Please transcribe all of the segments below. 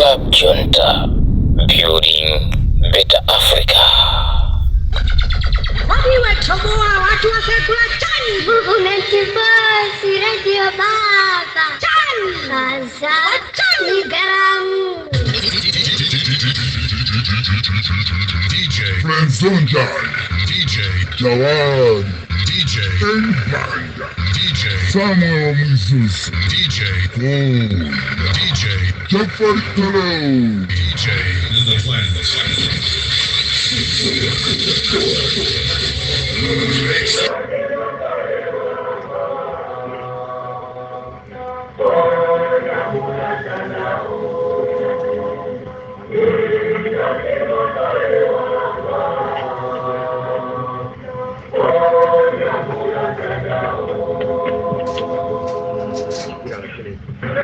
Club Junta, building better Africa. Waliwatoboa watu wa sekula tani. Unatibasi radio baba. Tani. Sasa. Tani garamu. DJ Franzonja, DJ Jawad, DJ Banda, DJ Samuel Moses, DJ Cole, DJ Jafar Taro, DJ The Planet.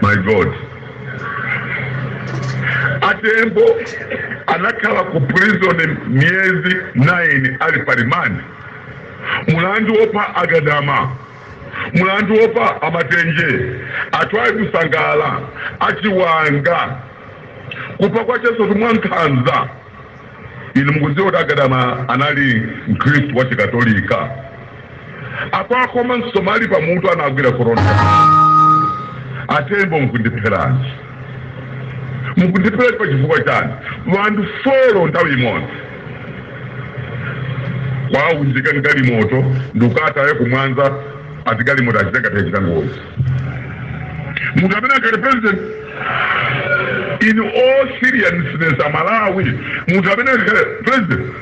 My God. Atembo anakala ku prison miezi 9 ali parimani. Mulandu opa agadama. Mulandu opa amatenje. Atwaye kusangala. Achiwanga. Kupa kwa cheso tumwankanza. Ili mguzi oda agadama anali mkristu wa chikatolika. Apa koma Somali pa muntu anagwira korona. Atembo mkundipelani. Mkundipelani pa chifukwa chani. Vandu folo ndawi imodzi. Kwa unjika ngali moto. Ndukata ye kumwanza. Atikali moto achiteka techita ngozi. Mutapena kare president. In all seriousness Amalawi. Mutapena kare president.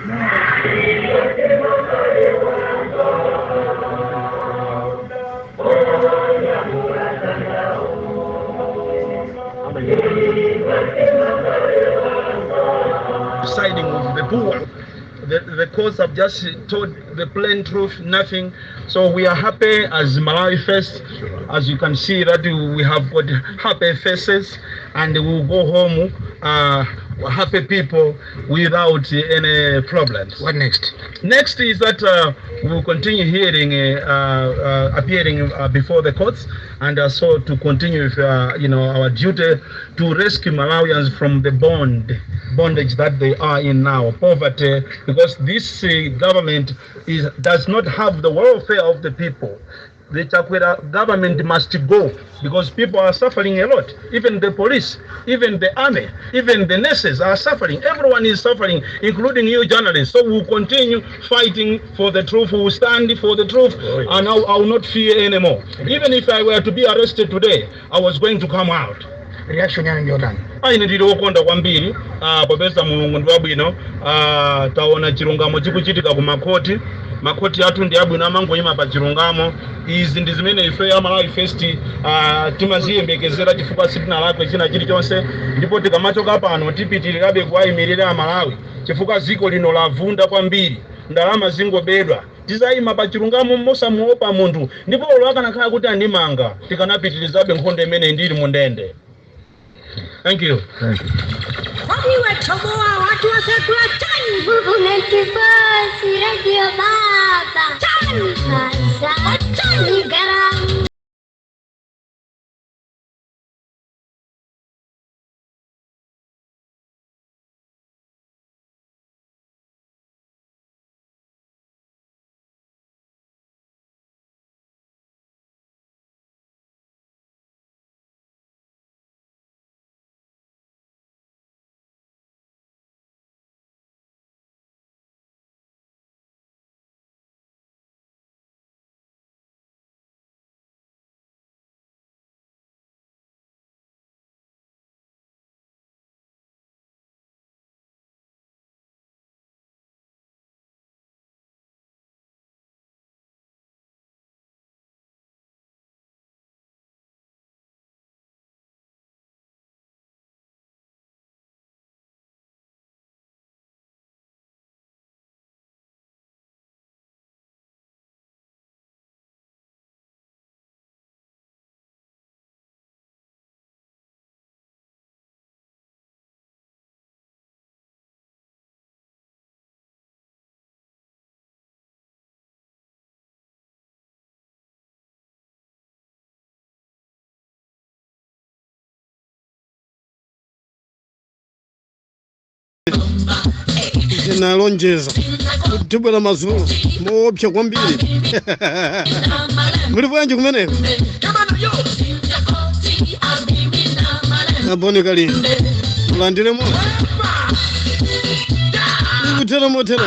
Siding with the poor. The courts have just told the plain truth, nothing. So we are happy as Malawi First. As you can see that we have got happy faces and we will go home happy people without any problems. What next? Next is that we will continue hearing, appearing before the courts, and so to continue with our duty to rescue Malawians from the bondage that they are in now, poverty, because this government does not have the welfare of the people. The Chakwera government must go because people are suffering a lot. Even the police, even the army, even the nurses are suffering. Everyone is suffering, including you journalists. So we'll continue fighting for the truth. We'll stand for the truth, and I will not fear anymore. Even if I were to be arrested today, I was going to come out. Reaction ya Jordan. Aine ndiri okonda kwambiri popeza mulungu ndi wabwino taona chilungamo chikuchitika ku makoti athu ndi abwino amangoyima pa chilungamo. Izi ndi zimene ife ya Malawi First timaziyembekezera chifukwa sitina lakwe china chilichonse, ndipo tikamachoka pano tipitirirabe kuwayimirira Malawi chifukwa ziko lino lavunda kwambiri, ndalama zingobedwa. Tizayima pa chilungamo mosamuopa munthu, ndipo olakanakhala kuti andimanga tikanapitirizabe nkhondo imene ndili mundende. Thank you. Thank you. Waliwatoboa watu wa sekula tani. Unatibasi radio baba. Tani. Sasa. Tani garamu. Tinalonjeza kutibwera mazulu moopsa kwambiri. Muli bwanji kumeneko? Abone kali mulandire mo kutera motera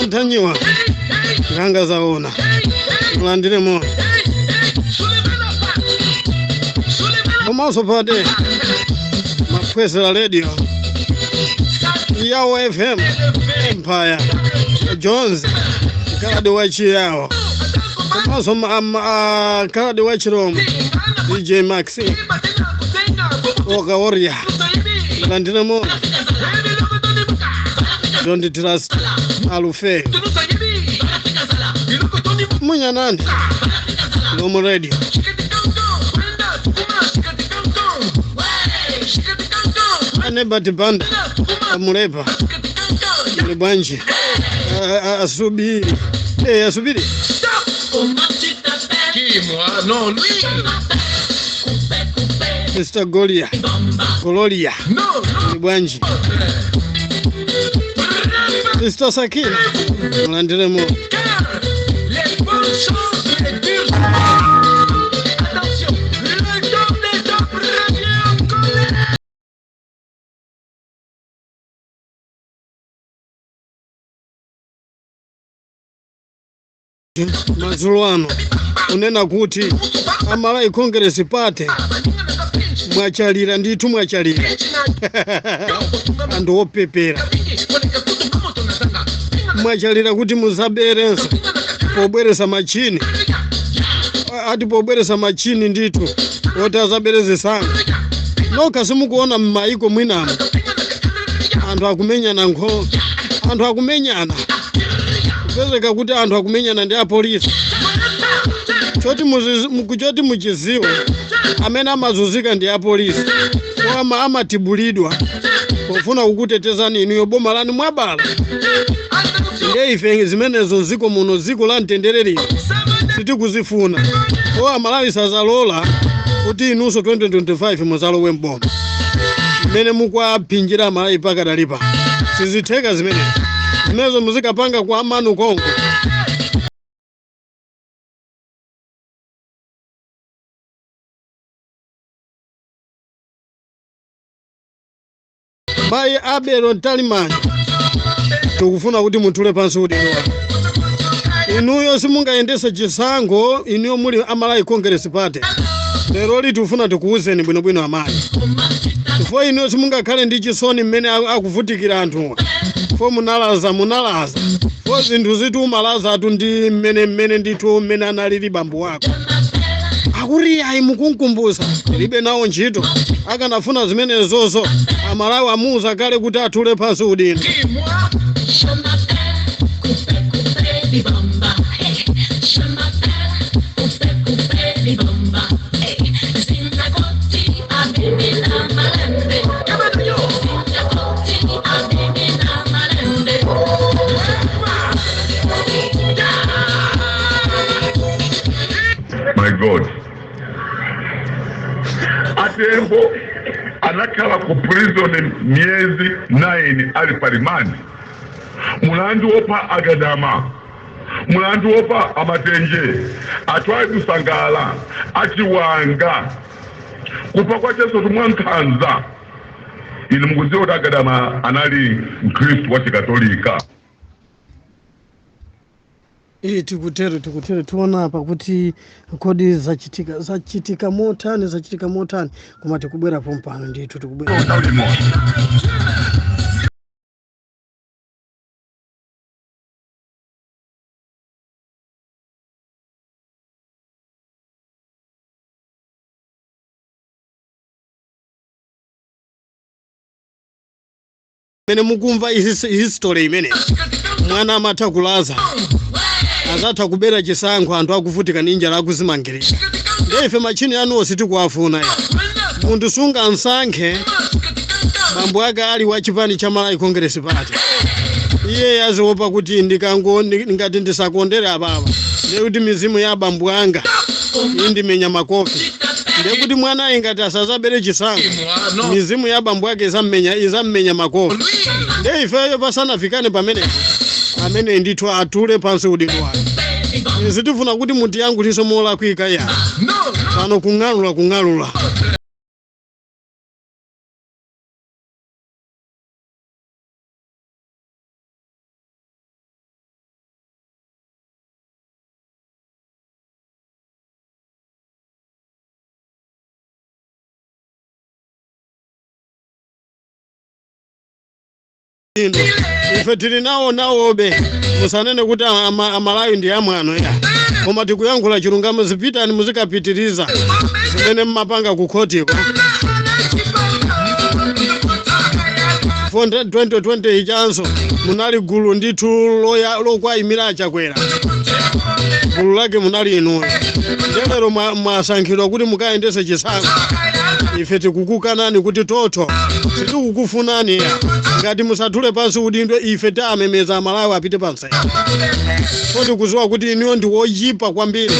antanyiwa nganga zaona mulandire mo Mayeso pade makwesera radio yawo FM Empire Jones kalade wachi yawo Mayeso kalade wachi Roma DJ Maxi Oga Warrior mulandire mo Don't trust Alufe Munyanani Lomo radio Anebati banda amulepa Mbanji asubiri asubiri Kimwa no lui Mr. Gloria Mbanji Mr. Sakina mulandire mo Mazulwano unena kuti Amalawi Congress Party mwachalira nditu mwachalira ando opepera mwachalira kuti muzaberensa pobweresa machini ati pobweresa machini nditu oti azabereze sana noka simukuona mmaiko mwinamo anthu akumenyana nkhondo anthu akumenyana kupezeka kuti anthu akumenyana ndi apolisi choti muchiziwe amene amazunzika ndi apolisi koma amatibulidwa pofuna kukutetezani inu boma lanu mwabala ndiye ife zimenezo ziko muno ziko la mtendere lino sitikuzifuna Amalawi sazalola kuti inunso 2025 muzalowe mboma mmene mukwaphinjira Amalawi pakadalipa sizitheka zimenezo muzikapanga kwa Manu Kongo Bayi Abelo Talimani tukufuna kuti mutule pansi udindo inuyo simungayendesa chisankho inuyo muli Amalawi Congress Party lero tufuna tikuuzeni bwinobwino amayi fo inuyo simungakhale ndi chisoni mmene akuvutikira anthu fo munalaza fo zinthu zitu umalaza atu ndi mmene ndithu mmene analili bambo wako akuri ayi mukunkumbusa libe nawo ntchito akanafuna zimenezozo Amalawi amuza kale kuti atule pansi udindo My God. Atembo anakala ku prison miezi 9 ali parimani. Mulandu opa agadama. Mulandu opa amatenje. Atwali kusangala. Achiwanga. Kupa kwa cheso tumwankanza. Ili mguzio agadama anali Mkristo wa Katolika. Tikutero tuona hapa kuti kodi zachitika motani koma tikubwera pompano nditu tikubwera mene mukumva history imene mwana amatha kulaza azatha kubera chisankho anthu akuvutika ninja la kuzimangirira ndefe machini anu sitikuafuna munthu sunga nsankhe bambo ake ali wa chipani cha Amalawi Congress Party iye yaziopa kuti ngati ndisakondere ababa ndikuti mizimu ya bambo anga indimenya makofi ndekuti mwana ingati asazabere chisango mizimu ya bambo yake izammenya makofi nde ifeyo pasanafikane pamene amene ndithu atule pansi udindo wake zitifuna kuti muti yangu liso mola kuika ya pano kung'alula ife tili nawobe musanene kuti Amalawi ndi amwano ya koma tikuyankhula chilungamo zipitani muzikapitiriza zimene mmapanga ku khotiko 2020 ichanso munali gulu ndithu lokwayimira achakwera gulu lake munali inuyo lero mwasankhidwa kuti mukayendese chisango ife tikukukanani kuti toto sitikukufunani ngati musatule pansi udindo ife tamemeza Amalawi apite pansi kodi kuziwa kuti iniyo ndi woyipa kwambiri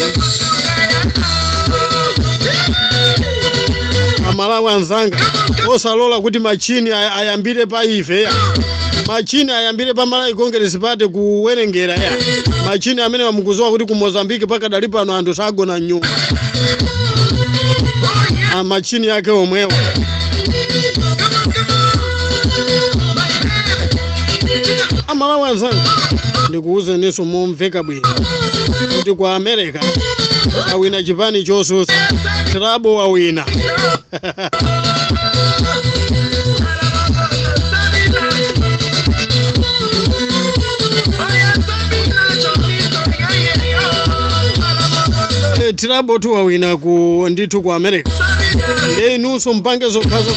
Amalawi anzanga osalola kuti machini ayambire pa ife machini ayambire pa Malawi Congress Party kuwerengera ya machini amene wamukuziwa kuti ku Mozambique pakadali pano anthu sagona nyumba machini yake omwewo Amalawi anzanga ndikuuze niso momveka bwino kuti kwa America awina chipani chosusa Trabo wawina Trabo tu wawina ku ndithu ku America nuso mpange zokhazo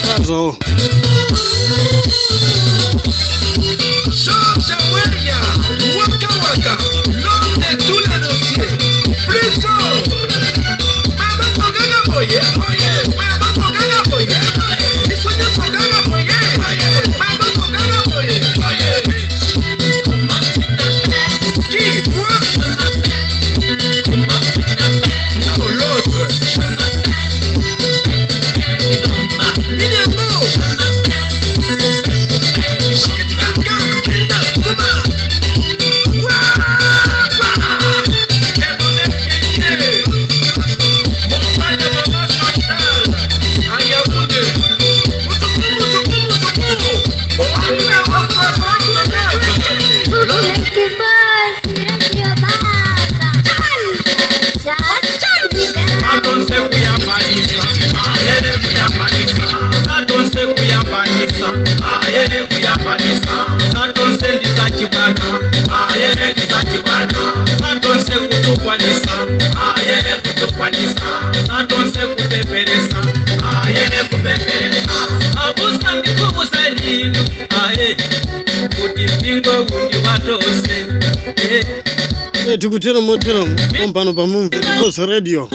tikutera motera pompano pamumve Post Radio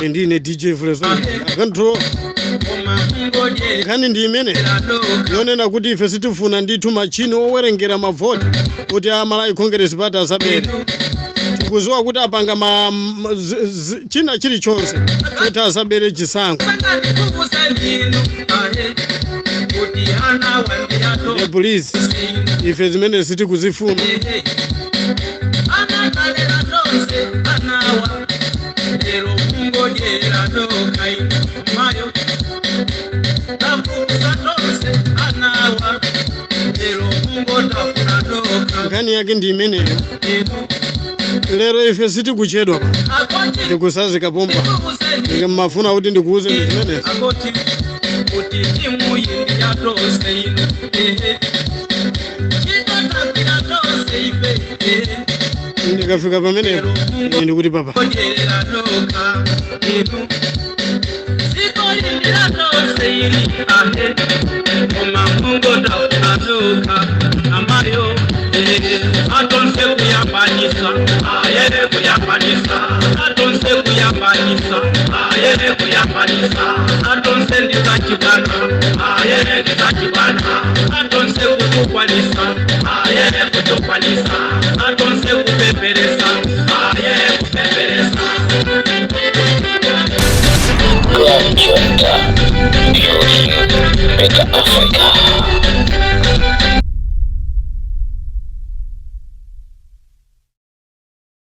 ndine DJ Frezo akantro kani ndi imene yonena kuti ife sitifuna ndithu machini owerengera mavoti kuti Amalawi Congress Party asabere tikuziwa kuti apanga china chilichonse kuti asabere chisango please ife zimene sitikuzifuna ngani yake ndi imeneyo lero ife sitikuchedwa ndikusazika pompa ndimafuna kuti ndikuuze zimene ndikafika pamenepo ndikuti papa Atonse kupeperesa Junta, building better Africa.